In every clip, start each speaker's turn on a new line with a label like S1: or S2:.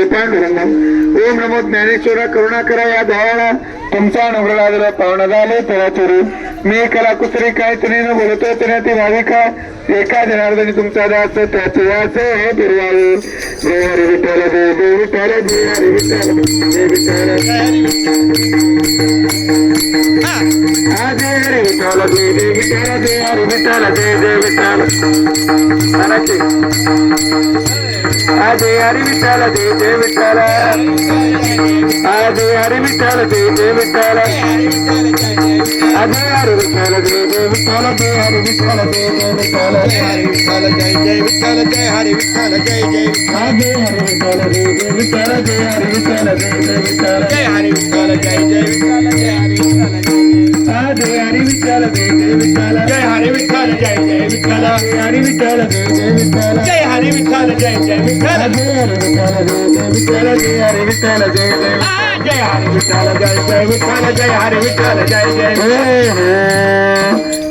S1: ओम नमो ज्ञानेश्वरा करुणाकरा या दयाळा तुमचा अनुग्रह लादला पावणा झाले तेव्हा चोरू मी कला कुसरी काय तुम्ही न बोलतो तरी ती भाविका एका जनार्दनी तुमचा दास त्याचे वाचे हे दुर्वाळू जय हरी विठ्ठल जय जय विठ्ठल जय हरी विठ्ठल जय विठ्ठल जय हरी विठ्ठल जय जय विठ्ठल जय हरी विठ्ठल जय जय विठ्ठल जय हरी विठ्ठल जय जय विठ्ठल जय हरी विठ्ठल जय जय विठ्ठल जय हरी विठ्ठल जय जय विठ्ठल जय हरी विठ्ठल जय जय विठ्ठल जय हरी विठ्ठल जय जय विठ्ठल जय हरी विठ्ठल जय जय विठ्ठल जय हरी विठ्ठल जय जय विठ्ठल जय हरी विठ्ठल जय जय विठ्ठल जय हरी विठ्ठल जय हरी विठ्ठल जय जय विठ्ठल जय हरी विठ्ठल जय जय विठ्ठल जय हरी विठ्ठल जय जय विठ्ठल जय हरी विठ्ठल जय जय विठ्ठल जय हरी विठ्ठल जय जय विठ्ठल जय हरी विठ्ठल जय जय विठ्ठल जय हरी विठ्ठल जय जय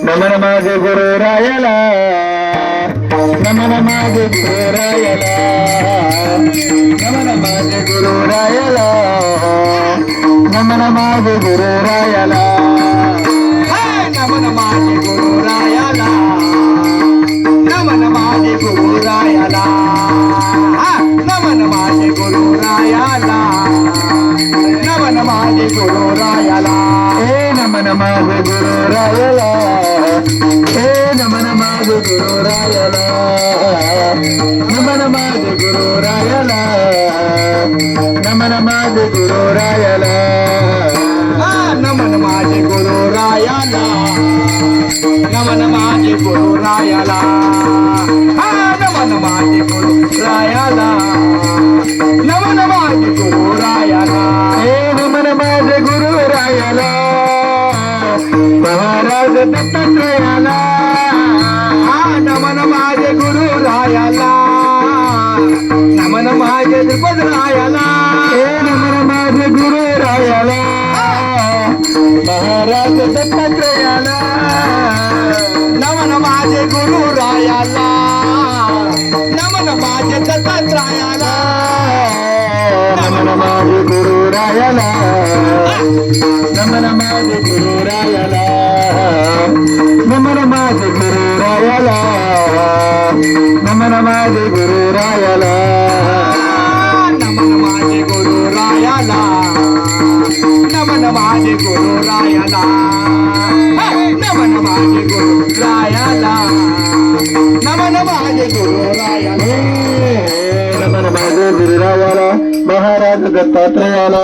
S1: नमन माझे गुरु रायाला नमन माझे गुरु रायाला नमन माझे गुरु रायाला नमन माझे गुरु रायाला नमन माझे गुरु रायाला नमन माझे गुरु रायाला नमन माझे गुरु रायाला नमन माझे गुरु रायाला हे नमन माझे गुरु रायाला हे नमन माझे गुरु रायाला नमन माझे गुरु रायाला नमन माझे गुरु रायाला नमन माझे गुरु रायाला नमन माझे गुरु रायाला नमन माझे गुरु रायाला नमन माझे गुरु रायाला हे नमन माझे गुरु रायाला महाराज दत्तात्रयाला नमन माझे गुरु रायाला नमन माझे द्रुपद रायाला हे नमन माझे गुरु रायाला महाराज दत्तात्रयाला नमन माझे गुरु रायाला नमन माझे दत्तात्रयाला नमन माझे गुरु रायाला नमन माझे गुरु रायाला नमन माझे गुरु रायाला नमन माझे गुरु रायाला नमन माझे गुरु रायाला नमन माझे गुरु रायाला नमन माझे गुरु रायाला नमन माझे गुरु रायाला नमन माझे गुरु रायाला महाराज दत्तात्रयाला